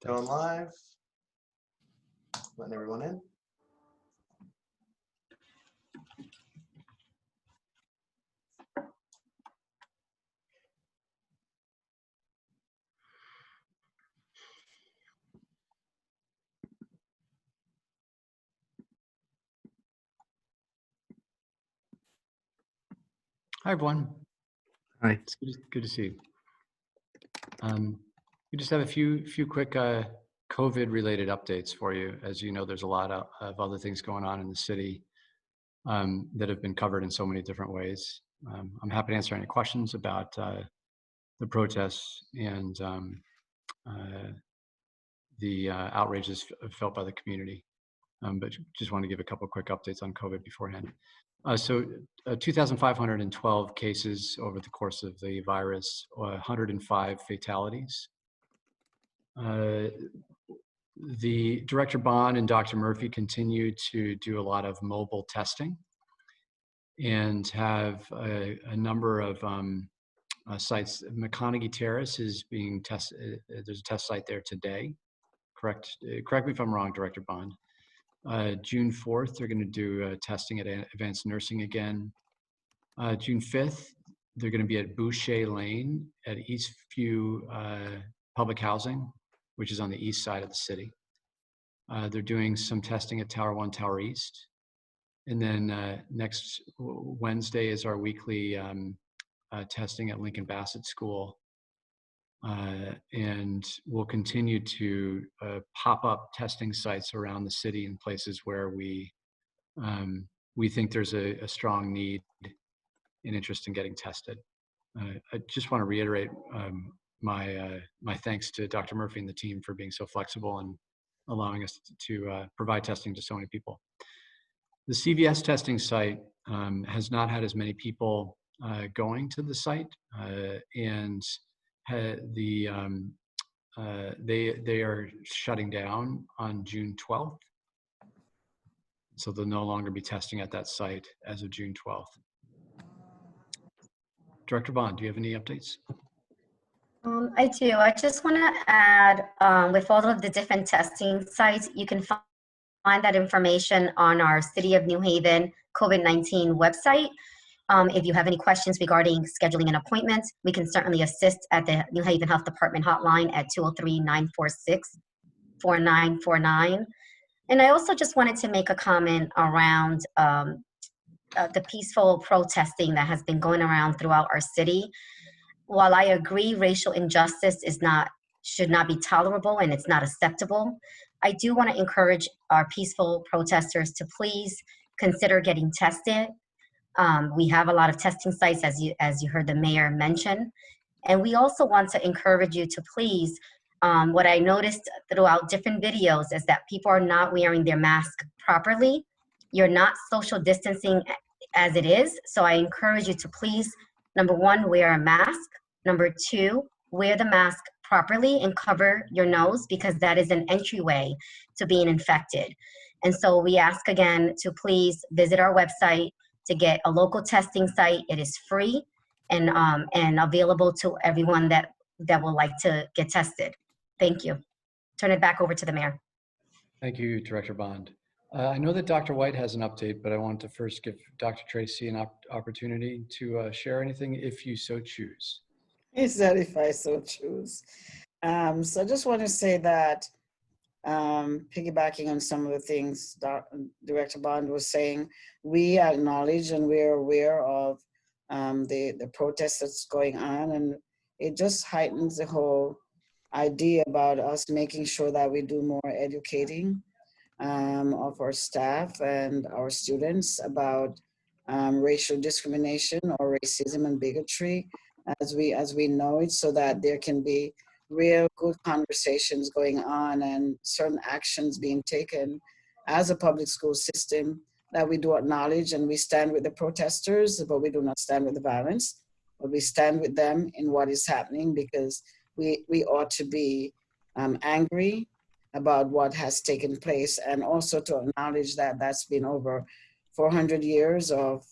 right, Going live. Letting everyone in. Hi, everyone. Hi. It's good to see you. We just have a few quick COVID-related updates for you. As you know, there's a lot of other things going on in the city that have been covered in so many different ways. I'm happy to answer any questions about the protests and the outrages felt by the community. But just want to give a couple quick updates on COVID beforehand. 2,512 cases over the course of the virus, 105 fatalities. The Director Bond and Dr. Murphy continue to do a lot of mobile testing and have a number of sites. McConaughey Terrace is being tested. There's a test site there today. Correct me if I'm wrong, Director Bond. June 4th, they're going to do testing at Advanced Nursing again. June 5th, they're going to be at Boucher Lane at Eastview Public Housing, which is on the east side of the city. They're doing some testing at Tower 1, Tower East. And then next Wednesday is our weekly testing at Lincoln Bassett School. And we'll continue to pop up testing sites around the city in places where we think there's a strong need and interest in getting tested. I just want to reiterate my thanks to Dr. Murphy and the team for being so flexible and allowing us to provide testing to so many people. The CVS testing site has not had as many people going to the site, and they are shutting down on June 12th. So they'll no longer be testing at that site as of June 12th. Director Bond, do you have any updates? I do. I just want to add, with all of the different testing sites, you can find that information on our City of New Haven COVID-19 website. If you have any questions regarding scheduling an appointment, we can certainly assist at the New Haven Health Department hotline at 203-946-4949. And I also just wanted to make a comment around the peaceful protesting that has been going around throughout our city. While I agree racial injustice should not be tolerable and it's not acceptable, I do want to encourage our peaceful protesters to please consider getting tested. We have a lot of testing sites, as you heard the mayor mention. And we also want to encourage you to please, what I noticed throughout different videos is that people are not wearing their mask properly. You're not social distancing as it is. So I encourage you to please, number one, wear a mask. Number two, wear the mask properly and cover your nose, because that is an entryway to being infected. And so we ask again to please visit our website to get a local testing site. It is free and available to everyone that would like to get tested. Thank you. Turn it back over to the mayor. Thank you, Director Bond. I know that Dr. White has an update, but I want to first give Dr. Tracy an opportunity to share anything if you so choose. Is that if I so choose? So I just want to say that piggybacking on some of the things Director Bond was saying, we acknowledge and we're aware of the protest that's going on, and it just heightens the whole idea about us making sure that we do more educating of our staff and our students about racial discrimination or racism and bigotry as we know it, so that there can be real good conversations going on and certain actions being taken as a public school system that we do acknowledge, and we stand with the protesters, but we do not stand with the violence, but we stand with them in what is happening, because we ought to be angry about what has taken place, and also to acknowledge that that's been over 400 years of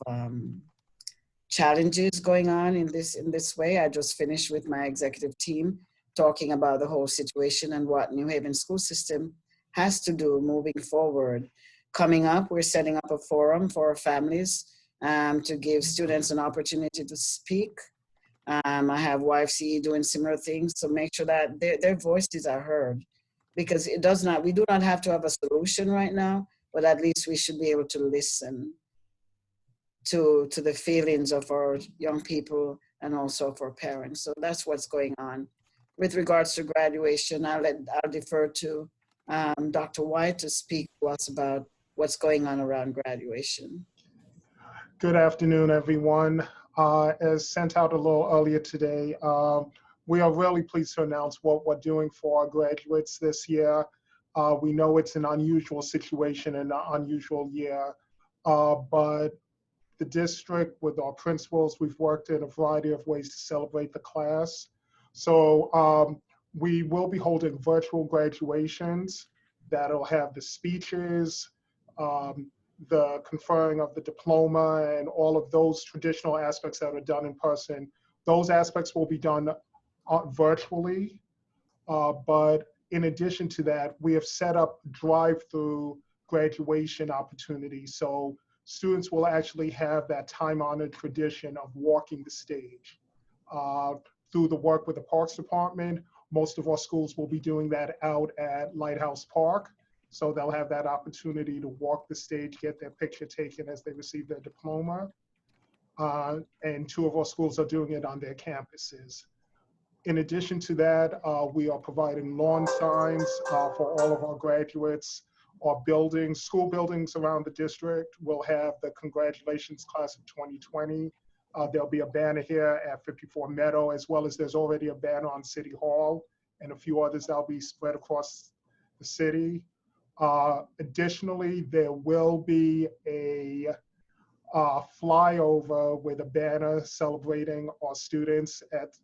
challenges going on in this way. I just finished with my executive team talking about the whole situation and what New Haven school system has to do moving forward. Coming up, we're setting up a forum for our families to give students an opportunity to speak. I have YFCE doing similar things, so make sure that their voices are heard, because we do not have to have a solution right now, but at least we should be able to listen to the feelings of our young people and also for parents. So that's what's going on. With regards to graduation, I'll defer to Dr. White to speak to us about what's going on around graduation. Good afternoon, everyone. As sent out a little earlier today, we are really pleased to announce what we're doing for our graduates this year. We know it's an unusual situation and an unusual year, but the district, with our principals, we've worked in a variety of ways to celebrate the class. So we will be holding virtual graduations that'll have the speeches, the conferring of the diploma, and all of those traditional aspects that are done in person. Those aspects will be done virtually, but in addition to that, we have set up drive-through graduation opportunities. So students will actually have that time-honored tradition of walking the stage. Through the work with the Parks Department, most of our schools will be doing that out at Lighthouse Park. So they'll have that opportunity to walk the stage, get their picture taken as they receive their diploma. And 2 of our schools are doing it on their campuses. In addition to that, we are providing lawn signs for all of our graduates. Our buildings, school buildings around the district will have the congratulations class of 2020. There'll be a banner here at 54 Meadow, as well as there's already a banner on City Hall and a few others that'll be spread across the city. Additionally, there will be a flyover with a banner celebrating our students at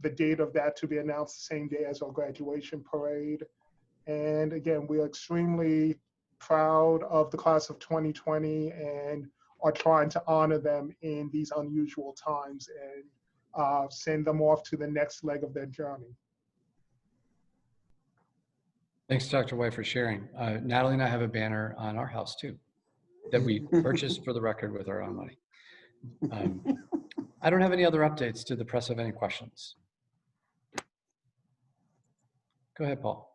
the date of that to be announced the same day as our graduation parade. And again, we are extremely proud of the class of 2020 and are trying to honor them in these unusual times and send them off to the next leg of their journey. Thanks, Dr. White, for sharing. Natalie and I have a banner on our house too that we purchased, for the record, with our own money. I don't have any other updates. Do the press have any questions? Go ahead, Paul.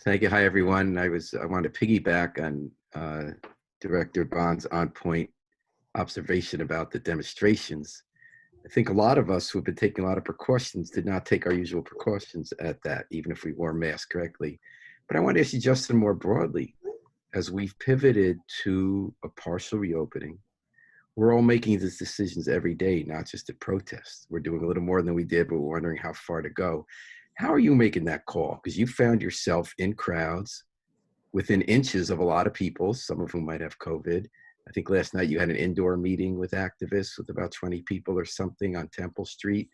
Thank you. Hi, everyone. I want to piggyback on Director Bond's on-point observation about the demonstrations. I think a lot of us who have been taking a lot of precautions did not take our usual precautions at that, even if we wore masks correctly. But I want to ask you, Justin, more broadly, as we've pivoted to a partial reopening, we're all making these decisions every day, not just at protests. We're doing a little more than we did, but we're wondering how far to go. How are you making that call? Because you found yourself in crowds within inches of a lot of people, some of whom might have COVID. I think last night you had an indoor meeting with activists with about 20 people or something on Temple Street.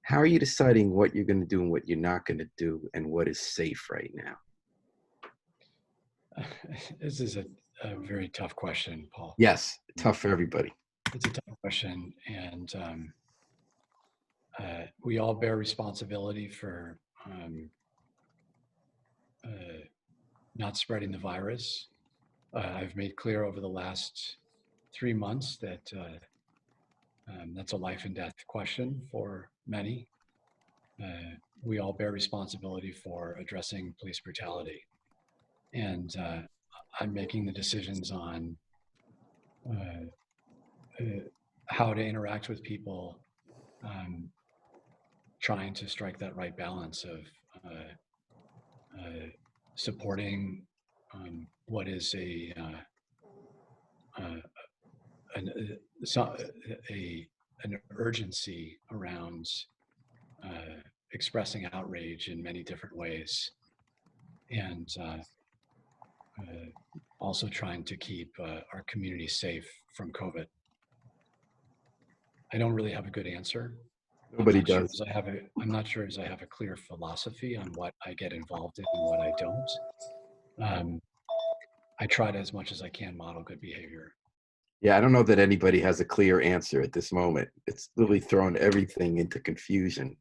How are you deciding what you're going to do and what you're not going to do and what is safe right now? This is a very tough question, Paul. Yes, tough for everybody. It's a tough question, and we all bear responsibility for not spreading the virus. I've made clear over the last 3 months that that's a life and death question for many. We all bear responsibility for addressing police brutality. And I'm making the decisions on how to interact with people, trying to strike that right balance of supporting what is an urgency around expressing outrage in many different ways, and also trying to keep our community safe from COVID. I don't really have a good answer. Nobody does. I'm not sure as I have a clear philosophy on what I get involved in and what I don't. I try to, as much as I can, model good behavior. Yeah, I don't know that anybody has a clear answer at this moment. It's literally thrown everything into confusion.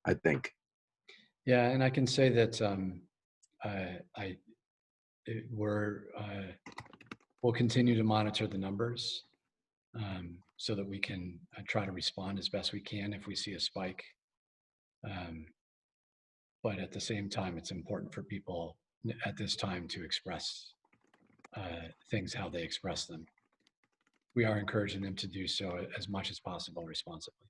I think. Yeah, and I can say that we'll continue to monitor the numbers so that we can try to respond as best we can if we see a spike. But at the same time, it's important for people at this time to express things how they express them. We are encouraging them to do so as much as possible responsibly.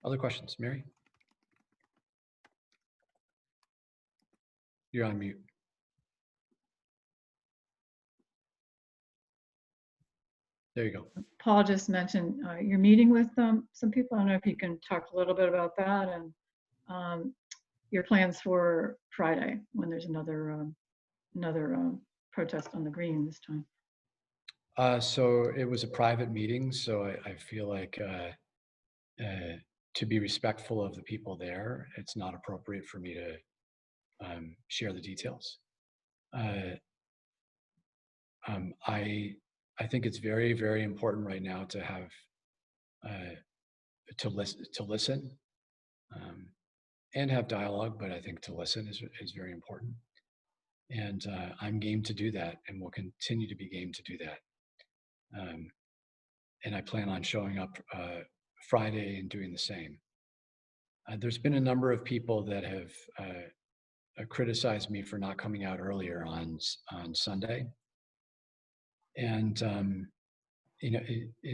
Other questions, Mary? You're on mute. There you go. Paul just mentioned you're meeting with some people. I don't know if you can talk a little bit about that and your plans for Friday when there's another protest on the green this time. So it was a private meeting, so I feel like to be respectful of the people there, it's not appropriate for me to share the details. I think it's very, very important right now to have to listen and have dialogue, but I think to listen is very important. And I'm game to do that, and will continue to be game to do that. And I plan on showing up Friday and doing the same. There's been a number of people that have criticized me for not coming out earlier on Sunday. And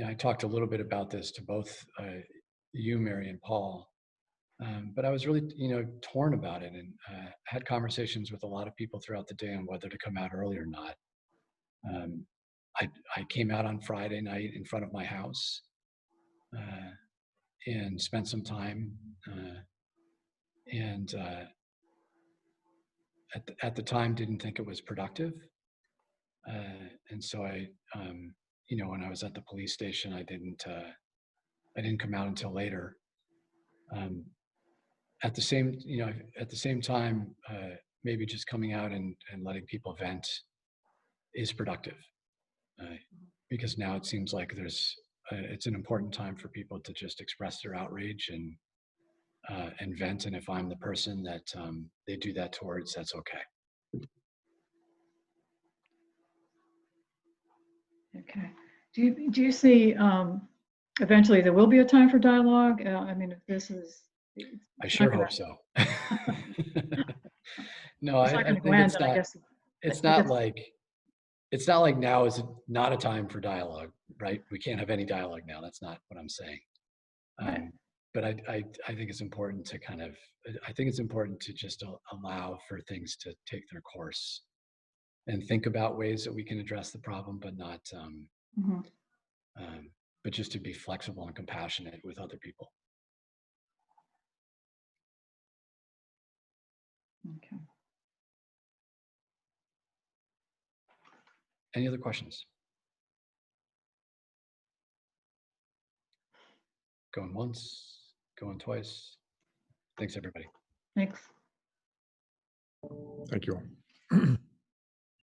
I talked a little bit about this to both you, Mary, and Paul. But I was really, torn about it, and had conversations with a lot of people throughout the day on whether to come out early or not. I came out on Friday night in front of my house and spent some time. And at the time, didn't think it was productive. And so when I was at the police station, I didn't come out until later. At the same time, maybe just coming out and letting people vent is productive, because now it seems like it's an important time for people to just express their outrage and vent. And if I'm the person that they do that towards, that's okay. Okay. Do you see eventually there will be a time for dialogue? I mean, if this is, I sure hope so. No, it's I not going to think go end, I guess. it's not like now is not a time for dialogue, right? We can't have any dialogue now. That's not what I'm saying. Right. But I think it's important to just allow for things to take their course and think about ways that we can address the problem, but not, but just to be flexible and compassionate with other people. Okay. Any other questions? Going once, going twice. Thanks, everybody. Thanks. Thank you all.